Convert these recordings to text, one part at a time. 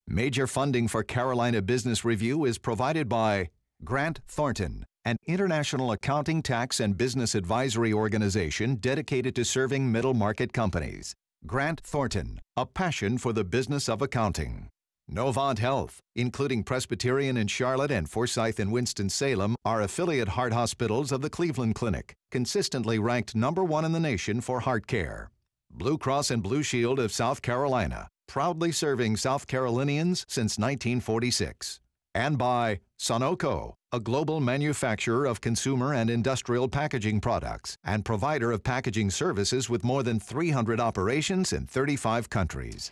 Major funding for Carolina Business Review is provided by Grant Thornton, an international accounting, tax, and business advisory organization dedicated to serving middle-market companies. Grant Thornton, a passion for the business of accounting. Novant Health, including Presbyterian in Charlotte and Forsyth in Winston-Salem, are affiliate heart hospitals of the Cleveland Clinic, consistently ranked #1 in the nation for heart care. Blue Cross and Blue Shield of South Carolina, proudly serving South Carolinians since 1946. And by Sonoco, a global manufacturer of consumer and industrial packaging products and provider of packaging services with more than 300 operations in 35 countries.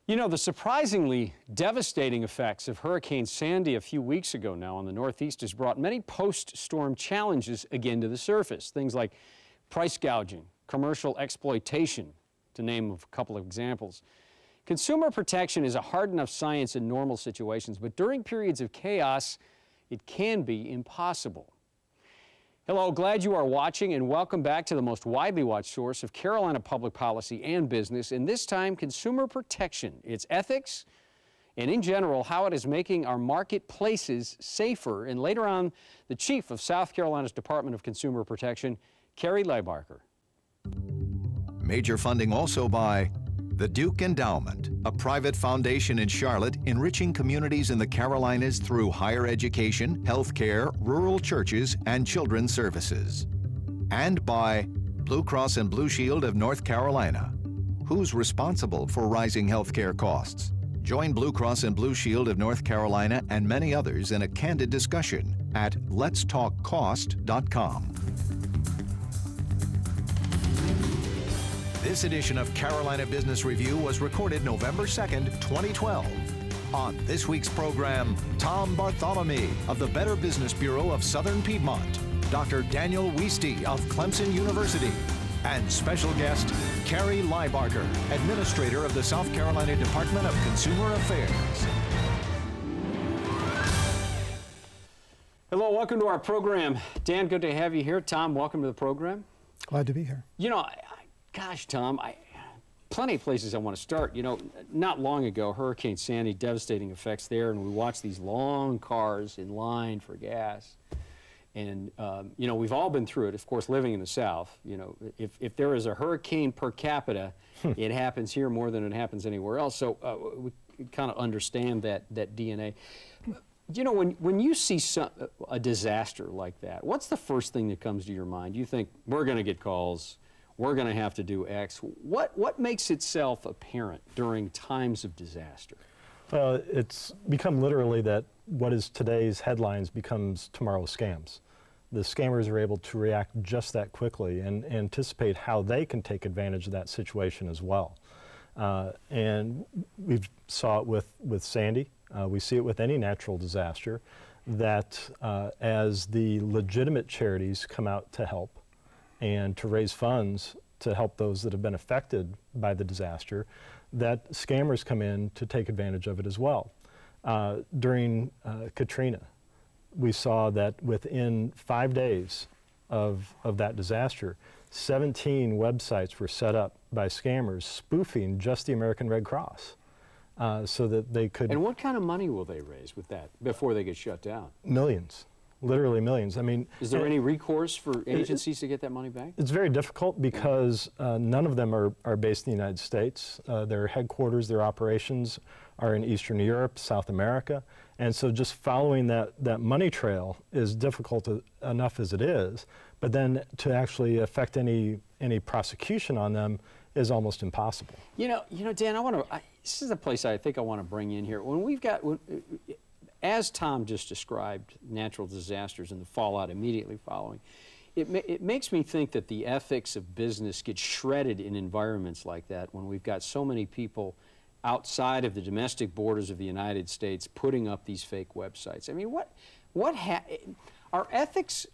You know, the surprisingly devastating effects of Hurricane Sandy a few weeks ago now on the Northeast has brought many post-storm challenges again to the surface. Things like price gouging, commercial exploitation, to name a couple of examples. Consumer protection is a hard enough science in normal situations, but during periods of chaos, it can be impossible. Hello, glad you are watching, and welcome back to the most widely watched source of Carolina public policy and business, and this time consumer protection, its ethics, and in general, how it is making our marketplaces safer. And later on, the chief of South Carolina's Department of Consumer Protection, Carri Lybarker. Major funding also by the Duke Endowment, a private foundation in Charlotte enriching communities in the Carolinas through higher education, health care, rural churches, and children's services. And by Blue Cross and Blue Shield of North Carolina. Who's responsible for rising health care costs? Join Blue Cross and Blue Shield of North Carolina and many others in a candid discussion at letstalkcost.com. This edition of Carolina Business Review was recorded November 2nd, 2012. On this week's program, Tom Bartholomy of the Better Business Bureau of Southern Piedmont, Dr. Daniel Wueste of Clemson University, and special guest Carri Lybarker, Administrator of the South Carolina Department of Consumer Affairs. Hello, welcome to our program. Dan, good to have you here. Tom, welcome to the program. Glad to be here. You know, gosh, Tom, plenty of places I want to start. You know, not long ago, Hurricane Sandy, devastating effects there, and we watched these long cars in line for gas. And, you know, we've all been through it, of course, living in the South. You know, if there is a hurricane per capita, it happens here more than it happens anywhere else. So we kind of understand that DNA. You know, when you see a disaster like that, what's the first thing that comes to your mind? You think, we're going to get calls. We're going to have to do X. What makes itself apparent during times of disaster? Well, it's become literally that what is today's headlines becomes tomorrow's scams. The scammers are able to react just that quickly and anticipate how they can take advantage of that situation as well. And we saw it with Sandy. We see it with any natural disaster, that as the legitimate charities come out to help, and to raise funds to help those that have been affected by the disaster, that scammers come in to take advantage of it as well. During Katrina, we saw that within 5 days of that disaster, 17 websites were set up by scammers spoofing just the American Red Cross so that they could... And what kind of money will they raise with that before they get shut down? Millions. Literally millions. I mean, is there any recourse for agencies to get that money back? It's very difficult because none of them are based in the United States. Their headquarters, their operations are in Eastern Europe, South America, and so just following that money trail is difficult enough as it is. But then to actually affect any prosecution on them is almost impossible. You know, Dan, this is a place I think I want to bring in here. When we've got. As Tom just described, natural disasters and the fallout immediately following, it makes me think that the ethics of business get shredded in environments like that when we've got so many people outside of the domestic borders of the United States putting up these fake websites. I mean, our ethics,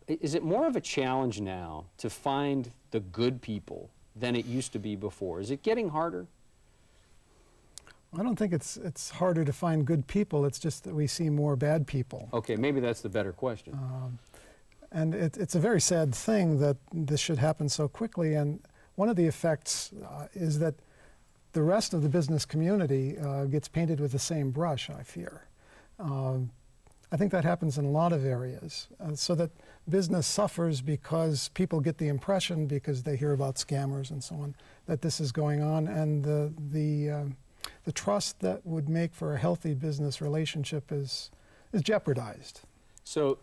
is it more of a challenge now to find the good people than it used to be before? Is it getting harder? I don't think it's harder to find good people. It's just that we see more bad people. Okay, maybe that's the better question. And it's a very sad thing that this should happen so quickly. And one of the effects is that the rest of the business community gets painted with the same brush, I fear. I think that happens in a lot of areas, so that business suffers because people get the impression, because they hear about scammers and so on, that this is going on, and the trust that would make for a healthy business relationship is jeopardized. So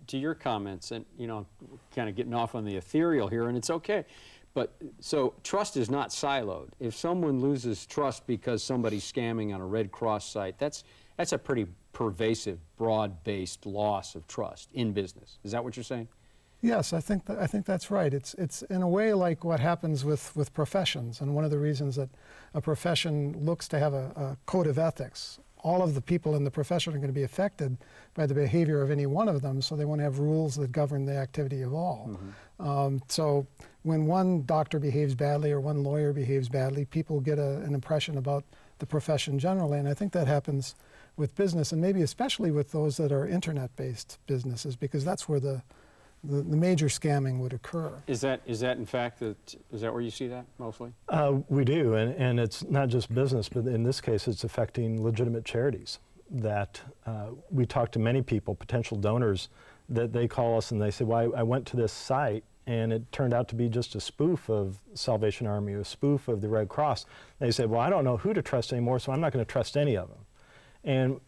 to your comments, and you know, kind of getting off on the ethereal here, and it's okay, but so trust is not siloed. If someone loses trust because somebody's scamming on a Red Cross site, that's a pretty pervasive, broad-based loss of trust in business. Is that what you're saying? Yes, I think that's right. It's in a way like what happens with professions, and one of the reasons that a profession looks to have a code of ethics. All of the people in the profession are going to be affected by the behavior of any one of them, so they want to have rules that govern the activity of all. Mm-hmm. So when one doctor behaves badly or one lawyer behaves badly, people get an impression about the profession generally, and I think that happens with business, and maybe especially with those that are internet-based businesses, because that's where the major scamming would occur. Is that in fact, is that where you see that mostly? We do, and it's not just business, but in this case it's affecting legitimate charities. That we talk to many people, potential donors, that they call us and they say, well, I went to this site and it turned out to be just a spoof of Salvation Army, a spoof of the Red Cross. They said, well, I don't know who to trust anymore, so I'm not going to trust any of them. And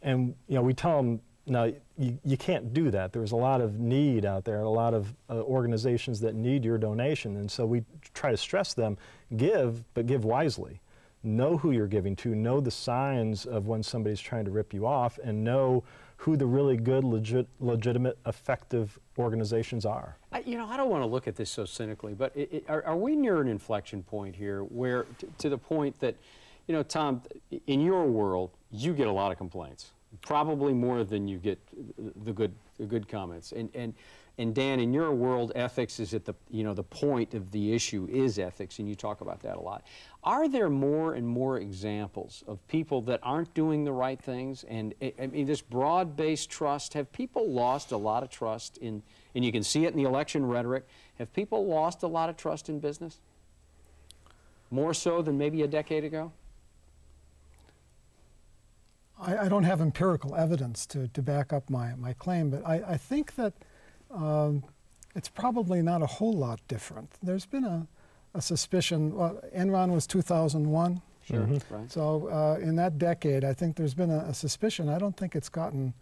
you know, we tell them, no, you can't do that. There's a lot of need out there, a lot of organizations that need your donation. And so we try to stress them, give, but give wisely. Know who you're giving to, know the signs of when somebody's trying to rip you off, and know who the really good, legitimate, effective organizations are. You know, I don't want to look at this so cynically, but are we near an inflection point here where, to the point that, you know, Tom, in your world, you get a lot of complaints. Probably more than you get the good comments. And Dan, in your world, ethics is at the, you know, the point of the issue is ethics, and you talk about that a lot. Are there more and more examples of people that aren't doing the right things? And I mean, this broad-based trust, have people lost a lot of trust in, and you can see it in the election rhetoric, have people lost a lot of trust in business? More so than maybe a decade ago? I don't have empirical evidence to back up my claim, but I think that it's probably not a whole lot different. There's been a suspicion. Well, Enron was 2001. Sure, mm-hmm. Right. So in that decade, I think there's been a suspicion. I don't think it's gotten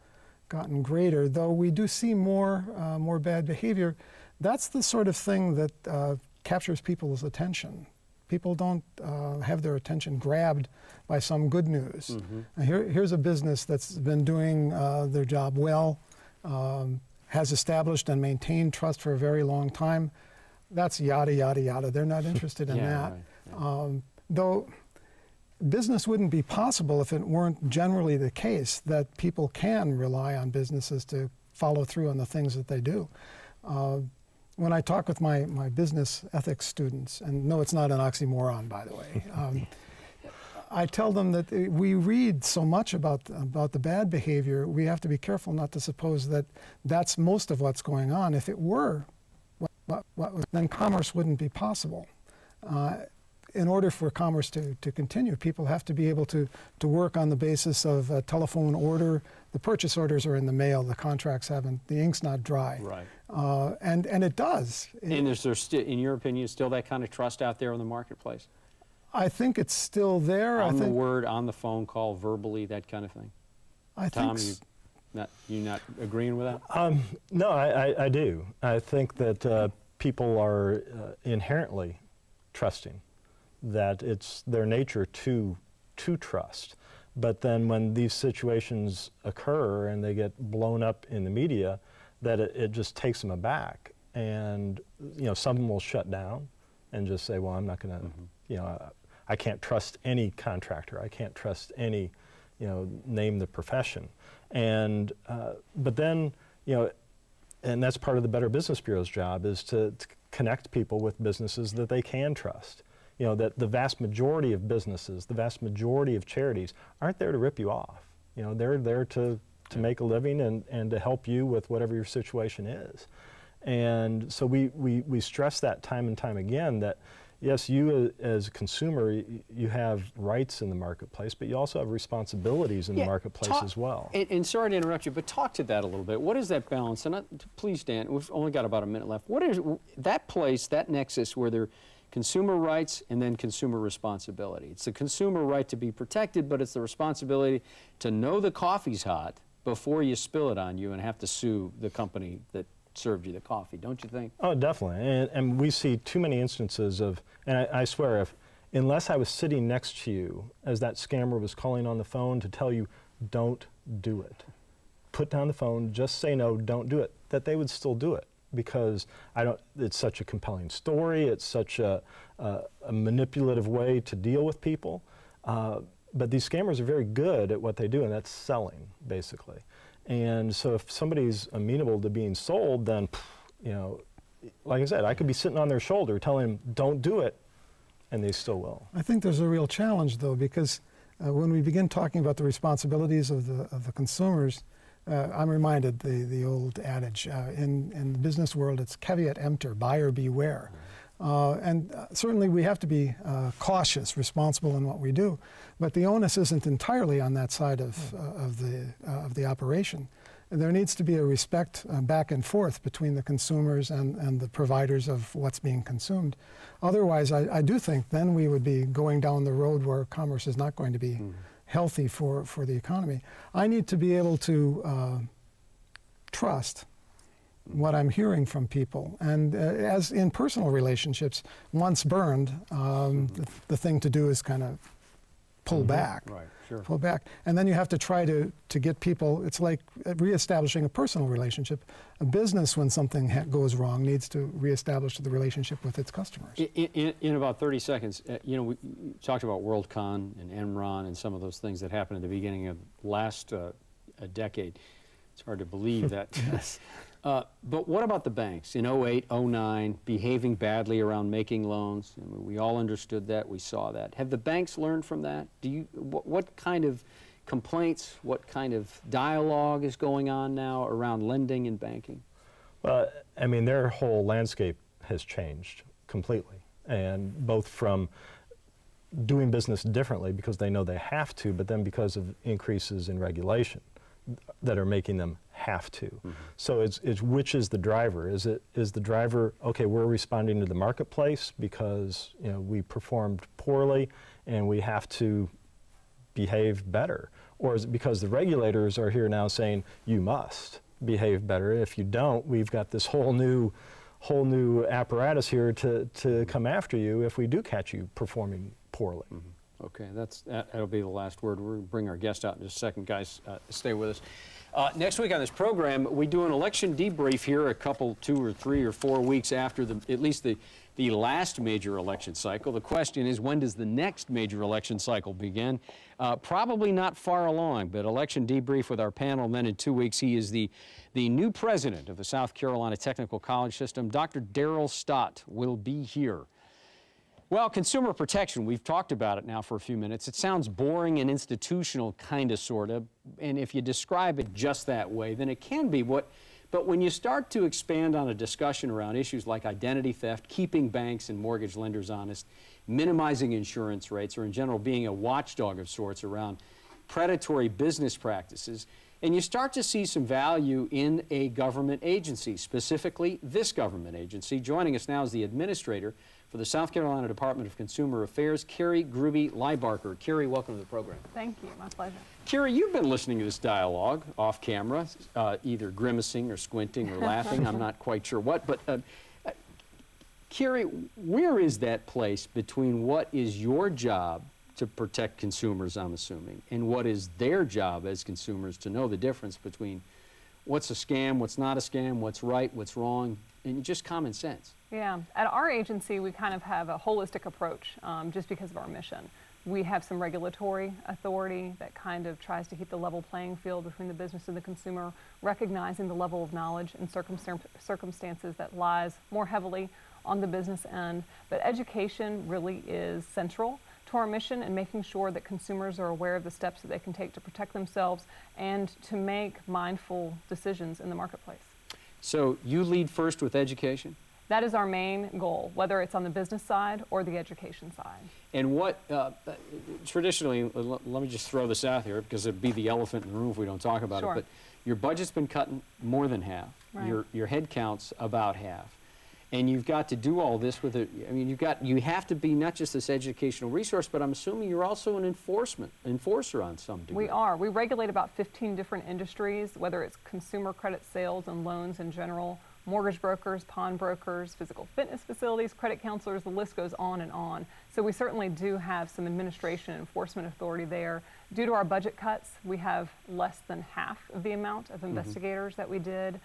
greater, though we do see more bad behavior. That's the sort of thing that captures people's attention. People don't have their attention grabbed by some good news. Mm-hmm. Here's a business that's been doing their job well, has established and maintained trust for a very long time. That's yada, yada, yada. They're not interested in that. Right. Though business wouldn't be possible if it weren't generally the case that people can rely on businesses to follow through on the things that they do. When I talk with my business ethics students, and no, it's not an oxymoron, by the way, I tell them that we read so much about the bad behavior, we have to be careful not to suppose that that's most of what's going on. If it were, then commerce wouldn't be possible. In order for commerce to continue, people have to be able to work on the basis of a telephone order. The purchase orders are in the mail, the contracts haven't, the ink's not dry. Right. And it does. And is there still, in your opinion, still that kind of trust out there in the marketplace? I think it's still there. On the word, on the phone call, verbally, that kind of thing? Tom, you not agreeing with that? No, I do. I think that people are inherently trusting, that it's their nature to trust. But then when these situations occur and they get blown up in the media, that it just takes them aback. And, you know, some will shut down and just say, well, I'm not going to, mm-hmm. you know, I can't trust any contractor. I can't trust any, you know, name the profession. And, but then, you know, and that's part of the Better Business Bureau's job, is to connect people with businesses that they can trust. You know, that the vast majority of businesses, the vast majority of charities aren't there to rip you off. You know, they're there to make a living and to help you with whatever your situation is. And so we stress that time and time again, that, yes, you as a consumer, you have rights in the marketplace, but you also have responsibilities in the marketplace as well. And sorry to interrupt you, but talk to that a little bit. What is that balance? And please, Dan, we've only got about a minute left. What is that place, that nexus where there are consumer rights and then consumer responsibility? It's the consumer right to be protected, but it's the responsibility to know the coffee's hot before you spill it on you and have to sue the company that served you the coffee, don't you think? Oh, definitely. And we see too many instances of, and I swear, unless I was sitting next to you as that scammer was calling on the phone to tell you, don't do it. Put down the phone, just say no, don't do it, that they would still do it. Because it's such a compelling story, it's such a manipulative way to deal with people. But these scammers are very good at what they do, and that's selling, basically. And so if somebody's amenable to being sold, then, you know, like I said, I could be sitting on their shoulder telling them, don't do it, and they still will. I think there's a real challenge, though, because when we begin talking about the responsibilities of the consumers, I'm reminded the old adage, in the business world, it's caveat emptor, buyer beware. And certainly we have to be cautious, responsible in what we do, but the onus isn't entirely on that side of the operation. And there needs to be a respect back and forth between the consumers and the providers of what's being consumed. Otherwise, I do think then we would be going down the road where commerce is not going to be healthy for the economy. I need to be able to trust what I'm hearing from people. And as in personal relationships, once burned, the thing to do is kind of pull back. Right, sure. Pull back. And then you have to try to get people, it's like reestablishing a personal relationship. A business, when something goes wrong, needs to reestablish the relationship with its customers. In about 30 seconds, you know, we talked about WorldCon and Enron and some of those things that happened at the beginning of last a decade. It's hard to believe that. Yes. But what about the banks in 08, 09, behaving badly around making loans? I mean, we all understood that, we saw that. Have the banks learned from that? What kind of complaints, what kind of dialogue is going on now around lending and banking? Well, I mean, their whole landscape has changed completely, and both from doing business differently because they know they have to, but then because of increases in regulation that are making them have to. So it's which is the driver? Is the driver, okay, we're responding to the marketplace because, you know, we performed poorly and we have to behave better? Or is it because the regulators are here now saying you must behave better? If you don't, we've got this whole new apparatus here to come after you if we do catch you performing poorly. Okay, that'll be the last word. We'll bring our guest out in just a second. Guys, stay with us. Next week on this program, we do an election debrief here a couple, 2 or 3 or 4 weeks after at least the last major election cycle. The question is, when does the next major election cycle begin? Probably not far along, but election debrief with our panel. And then in 2 weeks, he is the new president of the South Carolina Technical College System. Dr. Darrell Stott will be here. Well, consumer protection, we've talked about it now for a few minutes. It sounds boring and institutional, kind of, sort of, and if you describe it just that way, then it can be what, but when you start to expand on a discussion around issues like identity theft, keeping banks and mortgage lenders honest, minimizing insurance rates, or in general being a watchdog of sorts around predatory business practices, and you start to see some value in a government agency, specifically this government agency. Joining us now is the administrator for the South Carolina Department of Consumer Affairs, Carri Grube Lybarker. Carri, welcome to the program. Thank you, my pleasure. Carri, you've been listening to this dialogue off camera, either grimacing or squinting or laughing. I'm not quite sure what, but Carri, where is that place between what is your job to protect consumers, I'm assuming, and what is their job as consumers to know the difference between what's a scam, what's not a scam, what's right, what's wrong, and just common sense? Yeah, at our agency, we kind of have a holistic approach just because of our mission. We have some regulatory authority that kind of tries to keep the level playing field between the business and the consumer, recognizing the level of knowledge and circumstances that lies more heavily on the business end. But education really is central to our mission and making sure that consumers are aware of the steps that they can take to protect themselves and to make mindful decisions in the marketplace. So you lead first with education? That is our main goal, whether it's on the business side or the education side. And what, traditionally, let me just throw this out here because it'd be the elephant in the room if we don't talk about Sure. it, but your budget's been cut more than half. Right. Your head count's about half. And you've got to do all this with it. I mean, you have to be not just this educational resource, but I'm assuming you're also an enforcer on some degree. We are. We regulate about 15 different industries, whether it's consumer credit sales and loans in general, mortgage brokers, pawnbrokers, physical fitness facilities, credit counselors, the list goes on and on. So we certainly do have some administration and enforcement authority there. Due to our budget cuts, we have less than half of the amount of investigators that we did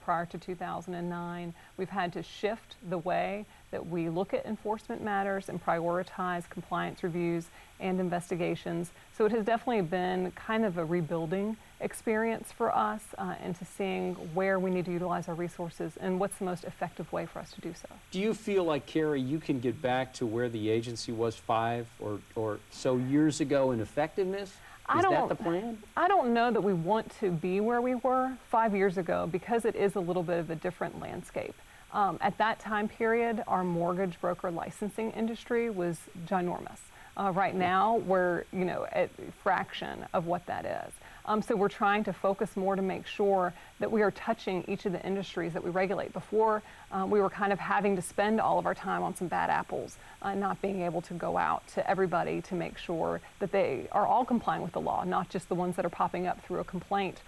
prior to 2009. We've had to shift the way that we look at enforcement matters and prioritize compliance reviews and investigations. So it has definitely been kind of a rebuilding experience for us into seeing where we need to utilize our resources and what's the most effective way for us to do so. Do you feel like, Carri, you can get back to where the agency was 5 or so years ago in effectiveness? Is that the plan? I don't know that we want to be where we were 5 years ago because it is a little bit of a different landscape. At that time period, our mortgage broker licensing industry was ginormous. Right now, we're at a fraction of what that is. So we're trying to focus more to make sure that we are touching each of the industries that we regulate. Before, we were kind of having to spend all of our time on some bad apples, not being able to go out to everybody to make sure that they are all complying with the law, not just the ones that are popping up through a complaint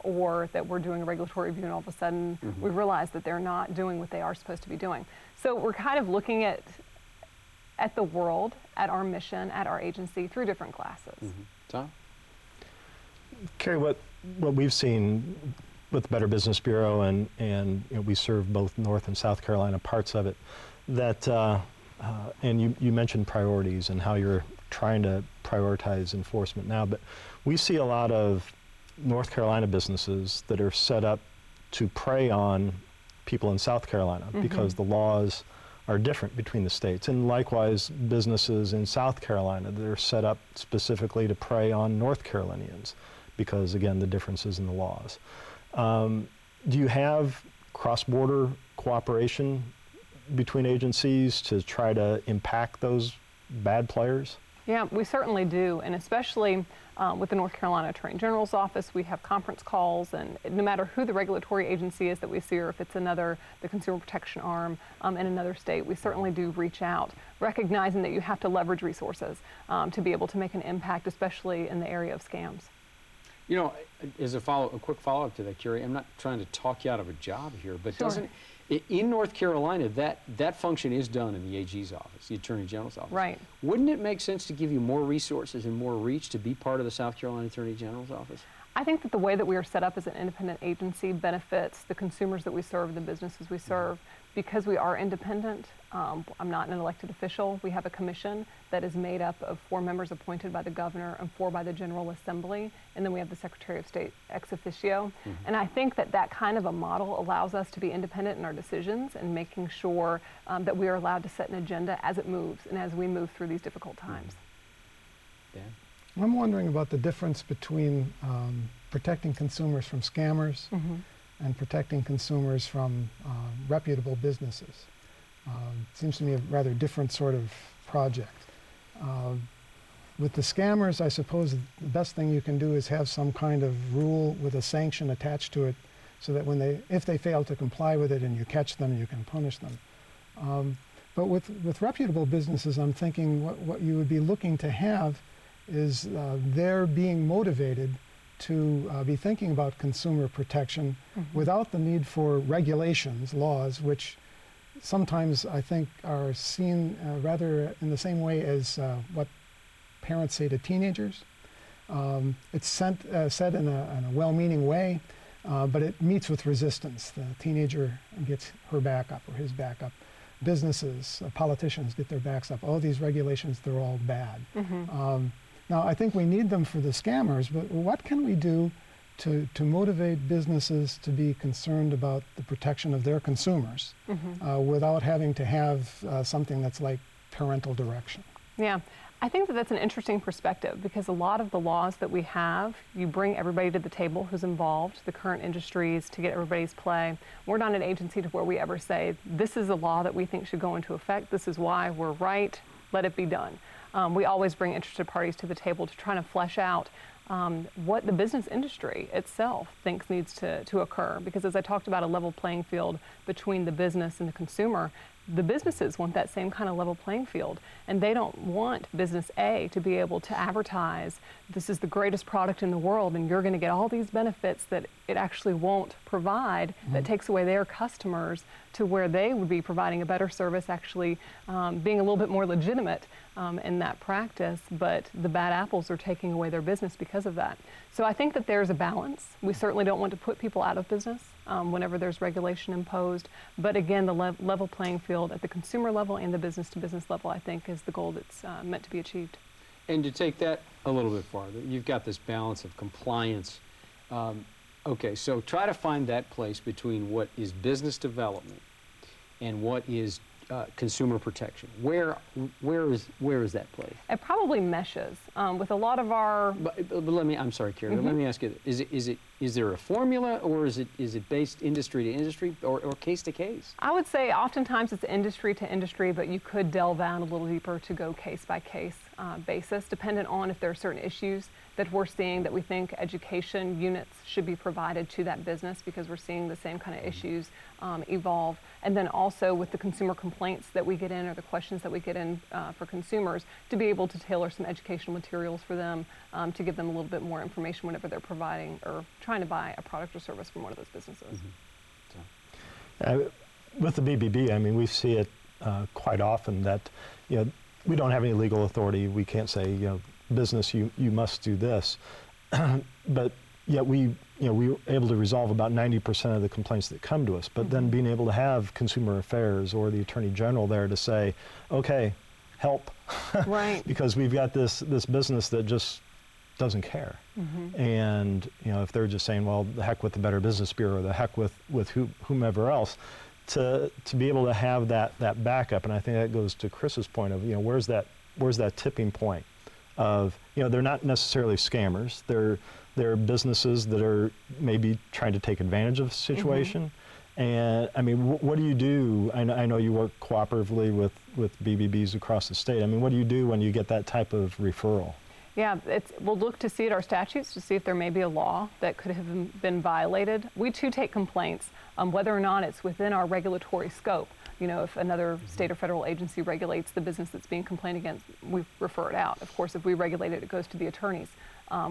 or that we're doing a regulatory review and all of a sudden we realize that they're not doing what they are supposed to be doing. So we're kind of looking at the world, at our mission, at our agency through different glasses. Tom? Carri, what we've seen with the Better Business Bureau, and we serve both North and South Carolina parts of it, that, and you mentioned priorities and how you're trying to prioritize enforcement now, but we see a lot of North Carolina businesses that are set up to prey on people in South Carolina because the laws are different between the states, and likewise businesses in South Carolina that are set up specifically to prey on North Carolinians because, again, the differences in the laws. Do you have cross-border cooperation between agencies to try to impact those bad players? Yeah, we certainly do, and especially with the North Carolina Attorney General's office, we have conference calls, and no matter who the regulatory agency is that we see, or if it's the consumer protection arm in another state, we certainly do reach out, recognizing that you have to leverage resources to be able to make an impact, especially in the area of scams. You know, as a quick follow-up to that, Carri, I'm not trying to talk you out of a job here, but Sure. in North Carolina, that function is done in the AG's office, the Attorney General's office. Right. Wouldn't it make sense to give you more resources and more reach to be part of the South Carolina Attorney General's office? I think that the way that we are set up as an independent agency benefits the consumers that we serve, the businesses we serve. Because we are independent, I'm not an elected official. We have a commission that is made up of 4 members appointed by the governor and 4 by the General Assembly, and then we have the Secretary of State ex officio. And I think that kind of a model allows us to be independent in our decisions and making sure that we are allowed to set an agenda as it moves and as we move through these difficult times. Dan? I'm wondering about the difference between protecting consumers from scammers and protecting consumers from reputable businesses. Seems to me a rather different sort of project. With the scammers, I suppose the best thing you can do is have some kind of rule with a sanction attached to it so that if they fail to comply with it and you catch them, you can punish them. But with reputable businesses, I'm thinking what you would be looking to have is they're being motivated to be thinking about consumer protection without the need for regulations, laws, which sometimes I think are seen rather in the same way as what parents say to teenagers. It's said in a well-meaning way, but it meets with resistance. The teenager gets her back up or his back up. Businesses, politicians get their backs up. Oh, these regulations, they're all bad. Now, I think we need them for the scammers, but what can we do to motivate businesses to be concerned about the protection of their consumers without having to have something that's like parental direction? Yeah, I think that that's an interesting perspective, because a lot of the laws that we have, you bring everybody to the table who's involved, the current industries, to get everybody's play. We're not an agency to where we ever say, this is a law that we think should go into effect, this is why we're right, let it be done. We always bring interested parties to the table to try to flesh out what the business industry itself thinks needs to occur. Because as I talked about, a level playing field between the business and the consumer, the businesses want that same kind of level playing field, and they don't want business A to be able to advertise, this is the greatest product in the world and you're going to get all these benefits that it actually won't provide, that takes away their customers to where they would be providing a better service, actually being a little bit more legitimate in that practice, but the bad apples are taking away their business because of that. So I think that there's a balance. We certainly don't want to put people out of business whenever there's regulation imposed, but again, the level playing field at the consumer level and the business-to-business level, I think, is the goal that's meant to be achieved. And to take that a little bit farther, you've got this balance of compliance. Okay, so try to find that place between what is business development and what is consumer protection. Where is that place? It probably meshes with a lot of our. But let me. I'm sorry, Carri. Let me ask you: is there a formula, or is it based industry to industry, or case to case? I would say oftentimes it's industry to industry, but you could delve down a little deeper to go case by case basis, dependent on if there are certain issues that we're seeing that we think education units should be provided to that business, because we're seeing the same kind of issues evolve. And then also with the consumer complaints that we get in, or the questions that we get in for consumers, to be able to tailor some educational materials for them to give them a little bit more information whenever they're providing or trying to buy a product or service from one of those businesses. With the BBB, I mean, we see it quite often that, we don't have any legal authority. We can't say, business, you must do this. But yet we were able to resolve about 90% of the complaints that come to us. But then being able to have Consumer Affairs or the Attorney General there to say, okay, help. Right. Because we've got this business that just doesn't care. And if they're just saying, well, the heck with the Better Business Bureau, the heck with whomever else, to be able to have that backup. And I think that goes to Chris's point of, where's that tipping point of, they're not necessarily scammers. They're businesses that are maybe trying to take advantage of the situation. And I mean, what do you do? I know you work cooperatively with BBBs across the state. I mean, what do you do when you get that type of referral? Yeah, we'll look to see at our statutes to see if there may be a law that could have been violated. We too take complaints, whether or not it's within our regulatory scope. If another state or federal agency regulates the business that's being complained against, we refer it out. Of course, if we regulate it, it goes to the attorneys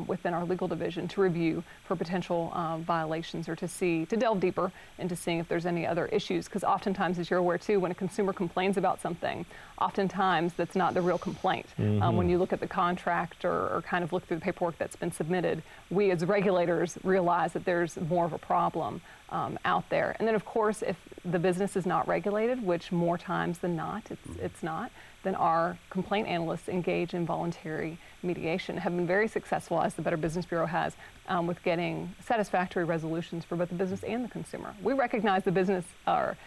within our legal division to review for potential violations, or to delve deeper into seeing if there's any other issues. Because oftentimes, as you're aware too, when a consumer complains about something, oftentimes that's not the real complaint. When you look at the contract or kind of look through the paperwork that's been submitted, we as regulators realize that there's more of a problem out there. And then of course, if the business is not regulated, which more times than not, it's not, then our complaint analysts engage in voluntary mediation, have been very successful, as the Better Business Bureau has, with getting satisfactory resolutions for both the business and the consumer. We recognize the business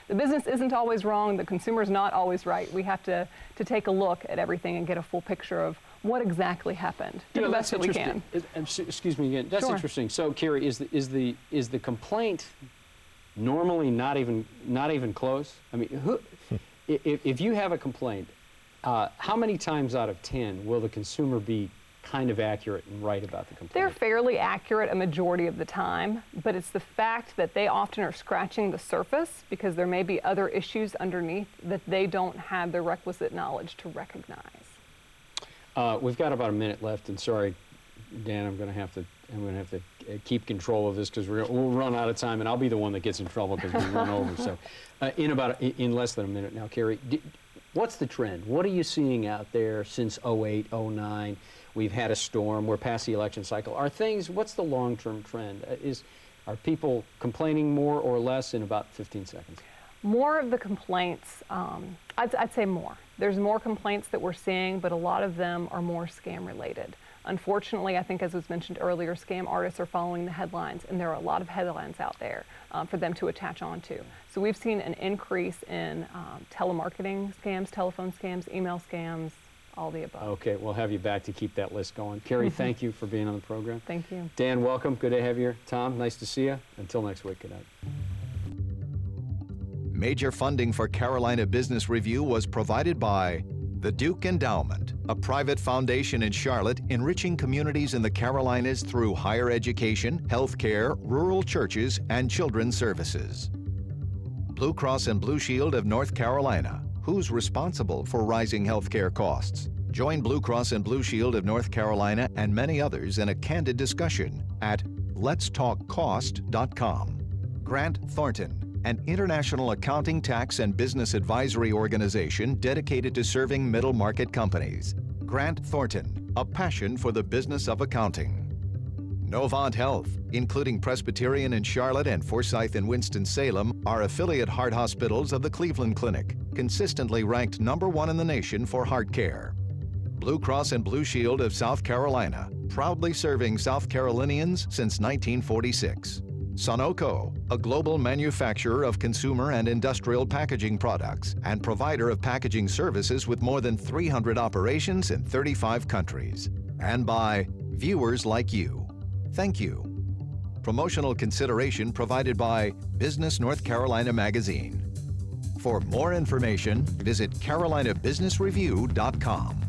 isn't always wrong, the consumer is not always right. We have to take a look at everything and get a full picture of what exactly happened. Do the best that we can. Excuse me again. That's Sure. interesting. So, Carri, is the complaint normally not even close? I mean, if you have a complaint, how many times out of 10 will the consumer be kind of accurate and right about the complaint? They're fairly accurate a majority of the time, but it's the fact that they often are scratching the surface because there may be other issues underneath that they don't have the requisite knowledge to recognize. We've got about a minute left, and sorry, Dan, I'm going to have to keep control of this because we'll run out of time, and I'll be the one that gets in trouble because we run over. So, in less than a minute now, Carri, what's the trend? What are you seeing out there since 08, 09? We've had a storm. We're past the election cycle. What's the long-term trend? Are people complaining more or less in about 15 seconds? More of the complaints, I'd say more. There's more complaints that we're seeing, but a lot of them are more scam related. Unfortunately, I think as was mentioned earlier, scam artists are following the headlines, and there are a lot of headlines out there for them to attach onto. So we've seen an increase in telemarketing scams, telephone scams, email scams, all the above. Okay, we'll have you back to keep that list going. Carri, thank you for being on the program. Thank you. Dan, welcome. Good to have you here. Tom, nice to see you. Until next week, good night. Major funding for Carolina Business Review was provided by the Duke Endowment, a private foundation in Charlotte enriching communities in the Carolinas through higher education, healthcare, rural churches, and children's services. Blue Cross and Blue Shield of North Carolina. Who's responsible for rising healthcare costs? Join Blue Cross and Blue Shield of North Carolina and many others in a candid discussion at letstalkcost.com. Grant Thornton, an international accounting, tax, and business advisory organization dedicated to serving middle-market companies. Grant Thornton, a passion for the business of accounting. Novant Health, including Presbyterian in Charlotte and Forsyth in Winston-Salem, are affiliate heart hospitals of the Cleveland Clinic, consistently ranked #1 in the nation for heart care. Blue Cross and Blue Shield of South Carolina, proudly serving South Carolinians since 1946. Sunoco, a global manufacturer of consumer and industrial packaging products and provider of packaging services with more than 300 operations in 35 countries. And by viewers like you. Thank you. Promotional consideration provided by Business North Carolina Magazine. For more information, visit carolinabusinessreview.com.